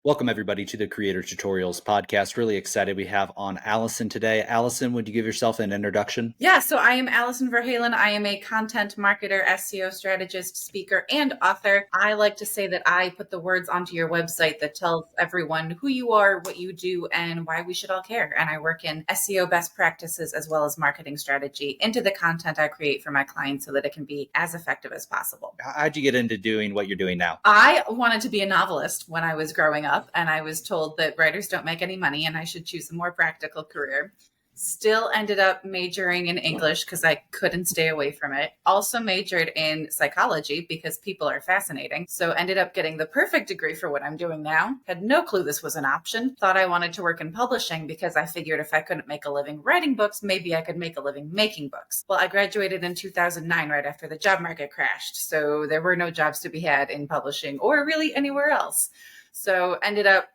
Welcome, everybody, to the Creator Tutorials podcast. Really excited we have on Alison today. Alison, would you give yourself an introduction? Yeah, so I am Alison Halen. I am a content marketer, SEO strategist, speaker, and author. I like to say that I put the words onto your website that tells everyone who you are, what you do, and why we should all care. And I work in SEO best practices as well as marketing strategy into the content I create for my clients so that it can be as effective as possible. How'd you get into doing what you're doing now? I wanted to be a novelist when I was growing up, and I was told that writers don't make any money and I should choose a more practical career. Still ended up majoring in English because I couldn't stay away from it. Also majored in psychology because people are fascinating. So ended up getting the perfect degree for what I'm doing now. Had no clue this was an option. Thought I wanted to work in publishing because I figured if I couldn't make a living writing books, maybe I could make a living making books. Well, I graduated in 2009 right after the job market crashed. So there were no jobs to be had in publishing or really anywhere else. So ended up,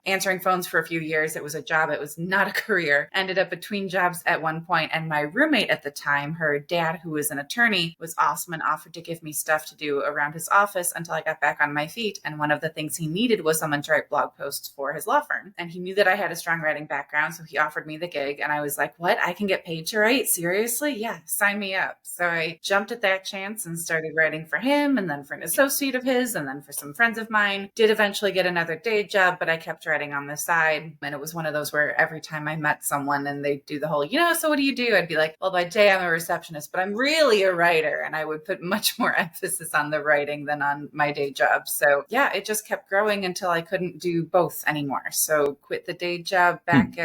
answering phones for a few years. It was a job. It was not a career. Ended up between jobs at one point. And my roommate at the time, her dad, who was an attorney, was awesome and offered to give me stuff to do around his office until I got back on my feet. And one of the things he needed was someone to write blog posts for his law firm. And he knew that I had a strong writing background. So he offered me the gig. And I was like, what? I can get paid to write? Seriously? Yeah, sign me up. So I jumped at that chance and started writing for him and then for an associate of his and then for some friends of mine. Did eventually get another day job, but I kept writing on the side. And it was one of those where every time I met someone and they do the whole, so what do you do? I'd be like, well, by day I'm a receptionist, but I'm really a writer. And I would put much more emphasis on the writing than on my day job. So yeah, it just kept growing until I couldn't do both anymore. So quit the day job back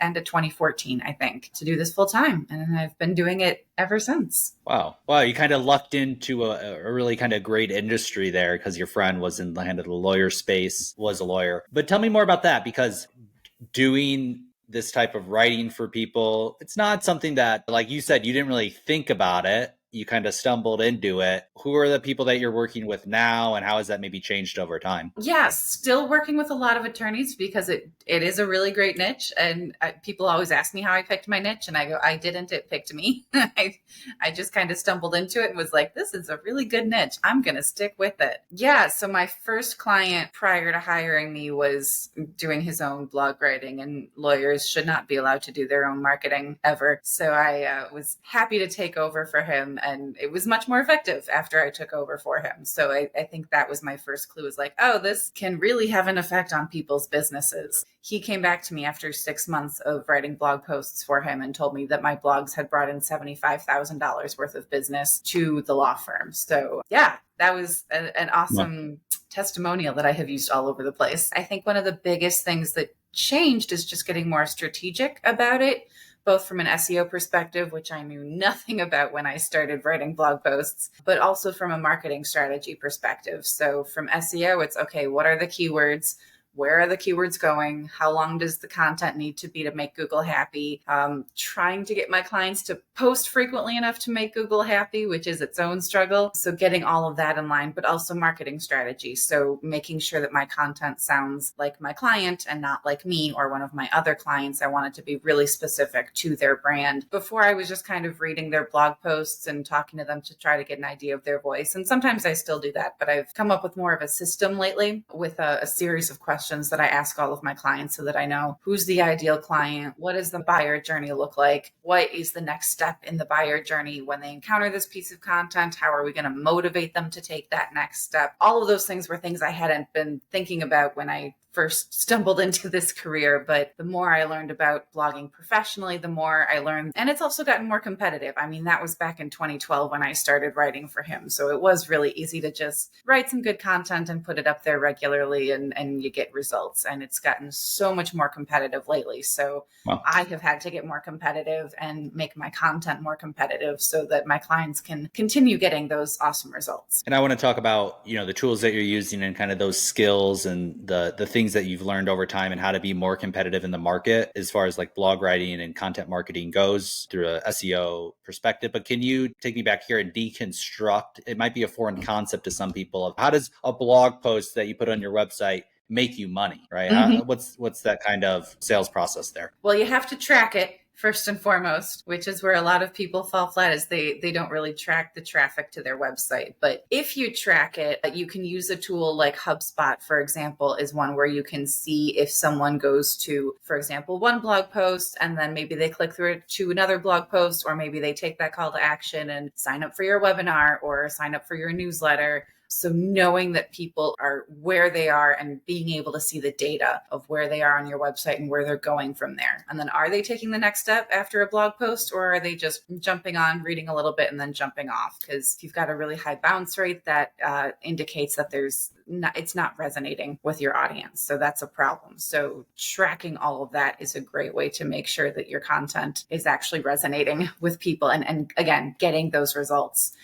end of 2014, I think, to do this full time. And I've been doing it ever since. Wow. You kind of lucked into a really kind of great industry there because your friend was in the hand of the lawyer space, was a lawyer. But tell me more about that, because doing this type of writing for people, it's not something that, like you said, you didn't really think about it. You kind of stumbled into it. Who are the people that you're working with now, and how has that maybe changed over time? Yeah, still working with a lot of attorneys because it is a really great niche. And people always ask me how I picked my niche. And I go, I didn't, it picked me. I just kind of stumbled into it and was like, this is a really good niche. I'm going to stick with it. Yeah. So my first client prior to hiring me was doing his own blog writing, and lawyers should not be allowed to do their own marketing ever. So I was happy to take over for him. And it was much more effective after I took over for him. So I think that was my first clue, was like, oh, this can really have an effect on people's businesses. He came back to me after 6 months of writing blog posts for him and told me that my blogs had brought in $75,000 worth of business to the law firm. So yeah, that was an awesome testimonial that I have used all over the place. I think one of the biggest things that changed is just getting more strategic about it, both from an SEO perspective, which I knew nothing about when I started writing blog posts, but also from a marketing strategy perspective. So from SEO, it's okay, what are the keywords? Where are the keywords going? How long does the content need to be to make Google happy? Trying to get my clients to post frequently enough to make Google happy, which is its own struggle. So getting all of that in line, but also marketing strategy. So making sure that my content sounds like my client and not like me or one of my other clients. I want it to be really specific to their brand. Before, I was just kind of reading their blog posts and talking to them to try to get an idea of their voice. And sometimes I still do that, but I've come up with more of a system lately with a series of questions that I ask all of my clients so that I know who's the ideal client, what does the buyer journey look like, what is the next step in the buyer journey when they encounter this piece of content, how are we going to motivate them to take that next step. All of those things were things I hadn't been thinking about when I first stumbled into this career, but the more I learned about blogging professionally, the more I learned. And it's also gotten more competitive. I mean, that was back in 2012 when I started writing for him. So it was really easy to just write some good content and put it up there regularly and you get results. And it's gotten so much more competitive lately. So I have had to get more competitive and make my content more competitive so that my clients can continue getting those awesome results. And I want to talk about, the tools that you're using and kind of those skills and the things that you've learned over time and how to be more competitive in the market as far as like blog writing and content marketing goes through a SEO perspective. But can you take me back here and deconstruct, it might be a foreign concept to some people, of how does a blog post that you put on your website make you money, right? Mm-hmm. What's that kind of sales process there? Well, you have to track it first and foremost, which is where a lot of people fall flat, is they don't really track the traffic to their website. But if you track it, you can use a tool like HubSpot, for example, is one where you can see if someone goes to, for example, one blog post, and then maybe they click through it to another blog post, or maybe they take that call to action and sign up for your webinar or sign up for your newsletter. So knowing that people are where they are and being able to see the data of where they are on your website and where they're going from there. And then are they taking the next step after a blog post, or are they just jumping on, reading a little bit and then jumping off? Because if you've got a really high bounce rate, that indicates that it's not resonating with your audience. So that's a problem. So tracking all of that is a great way to make sure that your content is actually resonating with people and again, getting those results.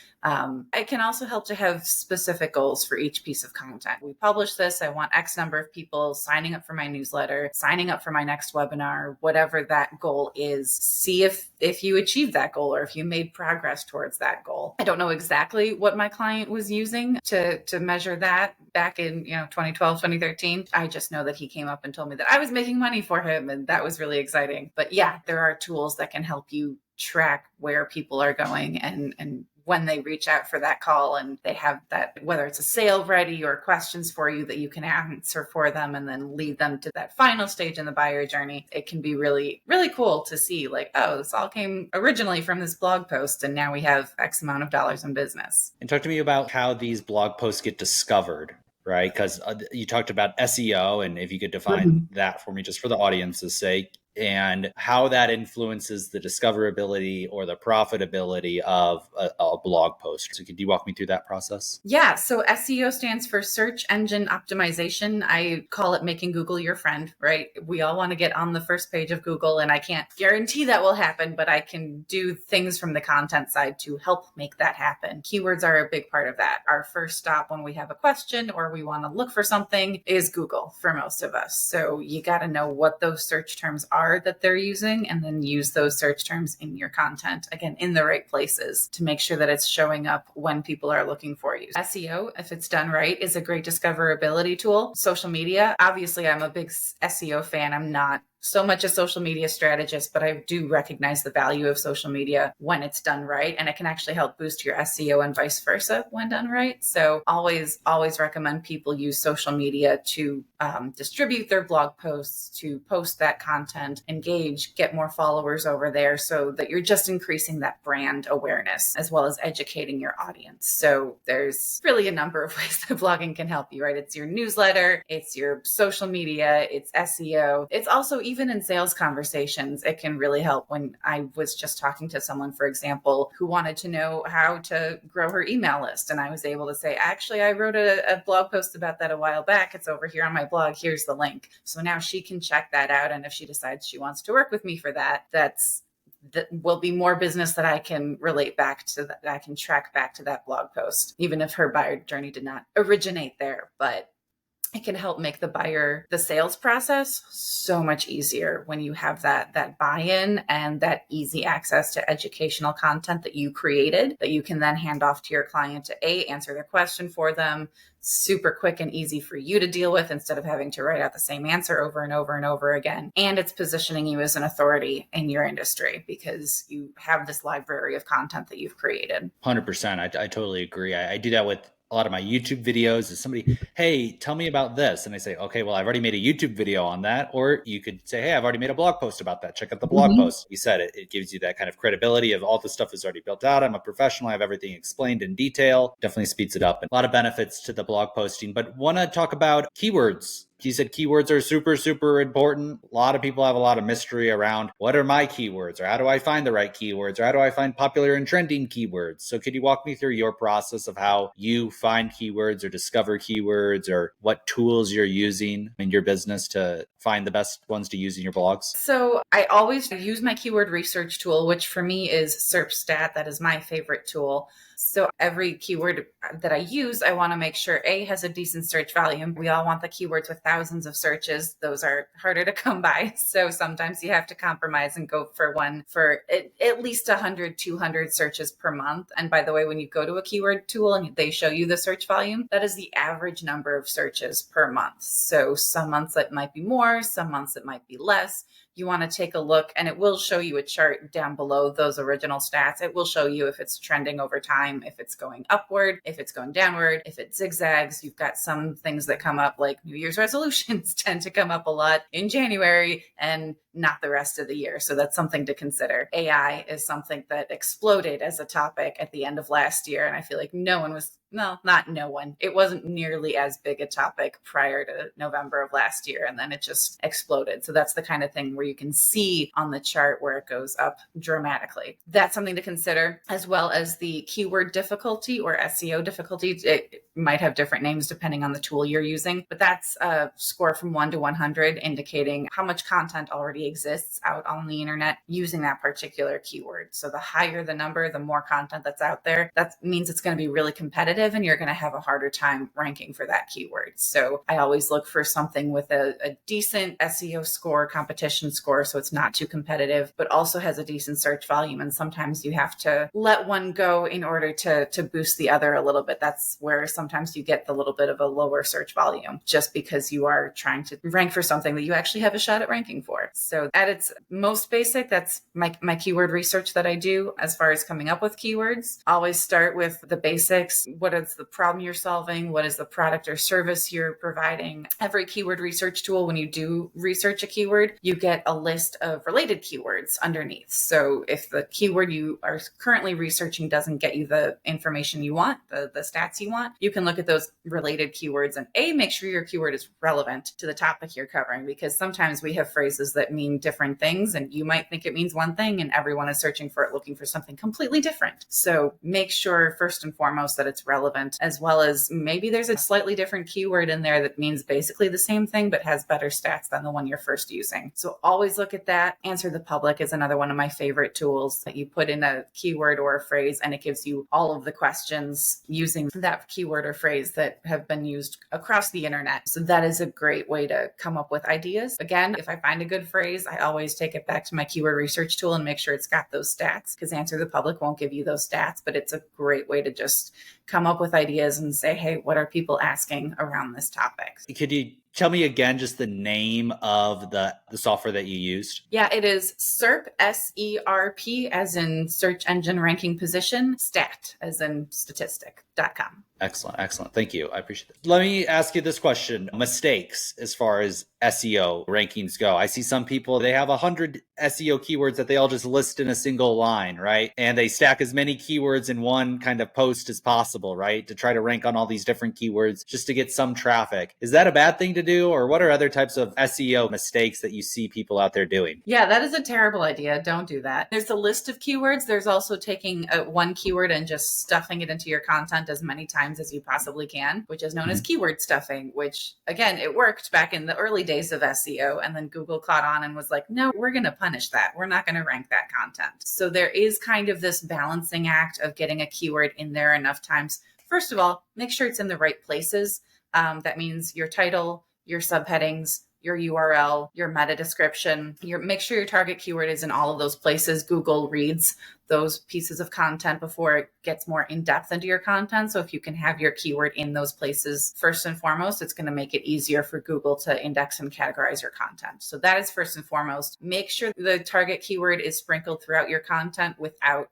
It can also help to have specific goals for each piece of content. We publish this. I want X number of people signing up for my newsletter, signing up for my next webinar, whatever that goal is. See if you achieved that goal or if you made progress towards that goal. I don't know exactly what my client was using to measure that back in 2012, 2013. I just know that he came up and told me that I was making money for him, and that was really exciting. But yeah, there are tools that can help you track where people are going and when they reach out for that call and they have that, whether it's a sale ready or questions for you that you can answer for them and then lead them to that final stage in the buyer journey. It can be really, really cool to see like, oh, this all came originally from this blog post and now we have X amount of dollars in business. And talk to me about how these blog posts get discovered, right? Because you talked about SEO, and if you could define that for me, just for the audience's sake, and how that influences the discoverability or the profitability of a blog post. So could you walk me through that process? Yeah. So SEO stands for search engine optimization. I call it making Google your friend, right? We all want to get on the first page of Google, and I can't guarantee that will happen, but I can do things from the content side to help make that happen. Keywords are a big part of that. Our first stop when we have a question or we want to look for something is Google for most of us. So you got to know what those search terms are that they're using, and then use those search terms in your content, again, in the right places to make sure that it's showing up when people are looking for you. SEO, if it's done right, is a great discoverability tool. Social media, obviously, I'm a big SEO fan. I'm not so much a social media strategist, but I do recognize the value of social media when it's done right. And it can actually help boost your SEO and vice versa when done right. So always recommend people use social media to distribute their blog posts, to post that content, engage, get more followers over there so that you're just increasing that brand awareness as well as educating your audience. So there's really a number of ways that blogging can help you, right? It's your newsletter, it's your social media, it's SEO. It's also even in sales conversations, it can really help. When I was just talking to someone, for example, who wanted to know how to grow her email list. And I was able to say, actually, I wrote a blog post about that a while back. It's over here on my blog. Here's the link. So now she can check that out. And if she decides she wants to work with me for that, that will be more business that I can relate back to, that I can track back to that blog post, even if her buyer journey did not originate there. But it can help make the sales process so much easier when you have that buy-in and that easy access to educational content that you created that you can then hand off to your client to answer their question for them. Super quick and easy for you to deal with instead of having to write out the same answer over and over and over again. And it's positioning you as an authority in your industry because you have this library of content that you've created. 100%. I totally agree. I do that with a lot of my YouTube videos. Is somebody, hey, tell me about this. And I say, okay, well, I've already made a YouTube video on that. Or you could say, hey, I've already made a blog post about that. Check out the blog post. You said it gives you that kind of credibility of all the stuff is already built out. I'm a professional. I have everything explained in detail. Definitely speeds it up. And a lot of benefits to the blog posting, but want to talk about keywords. You said keywords are super, super important. A lot of people have a lot of mystery around what are my keywords, or how do I find the right keywords, or how do I find popular and trending keywords? So could you walk me through your process of how you find keywords or discover keywords, or what tools you're using in your business to find the best ones to use in your blogs? So I always use my keyword research tool, which for me is SERPstat. That is my favorite tool. So every keyword that I use, I want to make sure A, has a decent search volume. We all want the keywords with thousands of searches. Those are harder to come by. So sometimes you have to compromise and go for one for at least 100, 200 searches per month. And by the way, when you go to a keyword tool and they show you the search volume, that is the average number of searches per month. So some months it might be more, some months it might be less. you want to take a look, and it will show you a chart down below those original stats. It will show you if it's trending over time, if it's going upward, if it's going downward, if it zigzags. You've got some things that come up, like New Year's resolutions tend to come up a lot in January and not the rest of the year. So that's something to consider. AI is something that exploded as a topic at the end of last year. And I feel like it wasn't nearly as big a topic prior to November of last year. And then it just exploded. So that's the kind of thing where you can see on the chart where it goes up dramatically. That's something to consider, as well as the keyword difficulty or SEO difficulty. It might have different names depending on the tool you're using, but that's a score from 1 to 100, indicating how much content already exists out on the internet using that particular keyword. So the higher the number, the more content that's out there. That means it's going to be really competitive and you're going to have a harder time ranking for that keyword. So I always look for something with a decent SEO score, competition score, so it's not too competitive, but also has a decent search volume. And sometimes you have to let one go in order to boost the other a little bit. That's where sometimes you get the little bit of a lower search volume, just because you are trying to rank for something that you actually have a shot at ranking for. So at its most basic, that's my keyword research that I do as far as coming up with keywords. Always start with the basics. What is the problem you're solving? What is the product or service you're providing? Every keyword research tool, when you do research a keyword, you get a list of related keywords underneath. So if the keyword you are currently researching doesn't get you the information you want, the stats you want, you can look at those related keywords and make sure your keyword is relevant to the topic you're covering, because sometimes we have phrases that mean different things and you might think it means one thing and everyone is searching for it looking for something completely different. So make sure first and foremost that it's relevant, as well as maybe there's a slightly different keyword in there that means basically the same thing but has better stats than the one you're first using. So always look at that. Answer the Public is another one of my favorite tools that you put in a keyword or a phrase and it gives you all of the questions using that keyword or phrase that have been used across the internet. So that is a great way to come up with ideas. Again, if I find a good phrase, I always take it back to my keyword research tool and make sure it's got those stats, because Answer the Public won't give you those stats, but it's a great way to just come up with ideas and say, hey, what are people asking around this topic? Could you tell me again just the name of the software that you used? Yeah, it is SERP, SERP, as in search engine ranking position, stat, as in statistic.com. Excellent. Excellent. Thank you. I appreciate it. Let me ask you this question. Mistakes as far as SEO rankings go. I see some people, they have 100 SEO keywords that they all just list in a single line, right? And they stack as many keywords in one kind of post as possible, right? To try to rank on all these different keywords just to get some traffic. Is that a bad thing to do? Or what are other types of SEO mistakes that you see people out there doing? Yeah, that is a terrible idea. Don't do that. There's a list of keywords. There's also taking one keyword and just stuffing it into your content as many times as you possibly can, which is known as keyword stuffing, which again, it worked back in the early days of SEO. And then Google caught on and was like, no, we're going to punish that. We're not going to rank that content. So there is kind of this balancing act of getting a keyword in there enough times. First of all, make sure it's in the right places. That means your title, your subheadings, your URL, your meta description. Make sure your target keyword is in all of those places. Google reads those pieces of content before it gets more in depth into your content. So if you can have your keyword in those places, first and foremost, it's going to make it easier for Google to index and categorize your content. So that is first and foremost. Make sure the target keyword is sprinkled throughout your content without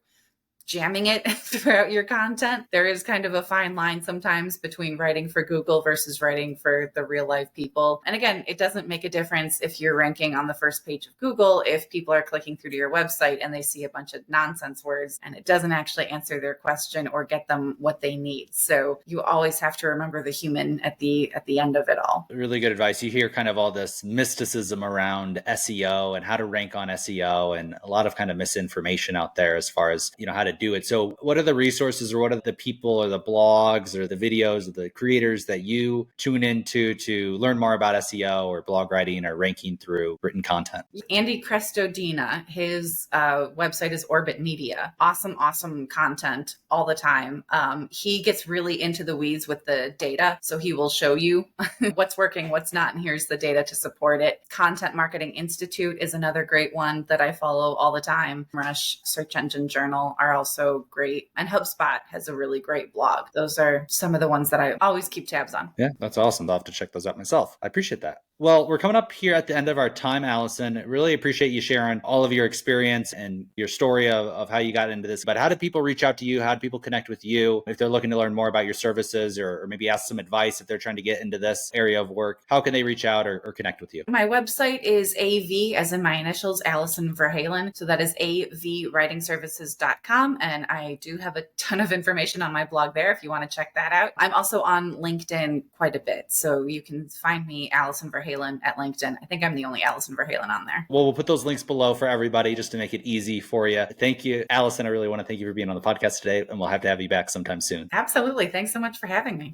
jamming it throughout your content. There is kind of a fine line sometimes between writing for Google versus writing for the real life people. And again, it doesn't make a difference if you're ranking on the first page of Google, if people are clicking through to your website and they see a bunch of nonsense words and it doesn't actually answer their question or get them what they need. So you always have to remember the human at the end of it all. Really good advice. You hear kind of all this mysticism around SEO and how to rank on SEO and a lot of kind of misinformation out there as far as, how to do it. So what are the resources or what are the people or the blogs or the videos or the creators that you tune into to learn more about SEO or blog writing or ranking through written content? Andy Crestodina, his website is Orbit Media. Awesome content all the time. He gets really into the weeds with the data. So he will show you what's working, what's not, and here's the data to support it. Content Marketing Institute is another great one that I follow all the time. Rush, Search Engine Journal are also great. And HubSpot has a really great blog. Those are some of the ones that I always keep tabs on. Yeah, that's awesome. I'll have to check those out myself. I appreciate that. Well, we're coming up here at the end of our time, Alison. Really appreciate you sharing all of your experience and your story of how you got into this. But how do people reach out to you? How do people connect with you if they're looking to learn more about your services or maybe ask some advice if they're trying to get into this area of work? How can they reach out or connect with you? My website is AV, as in my initials, Alison Verhalen. So that is avwritingservices.com. And I do have a ton of information on my blog there if you want to check that out. I'm also on LinkedIn quite a bit. So you can find me, Alison Verhalen, at LinkedIn. I think I'm the only Alison Verhalen on there. Well, we'll put those links below for everybody just to make it easy for you. Thank you, Alison. I really want to thank you for being on the podcast today, and we'll have to have you back sometime soon. Absolutely. Thanks so much for having me.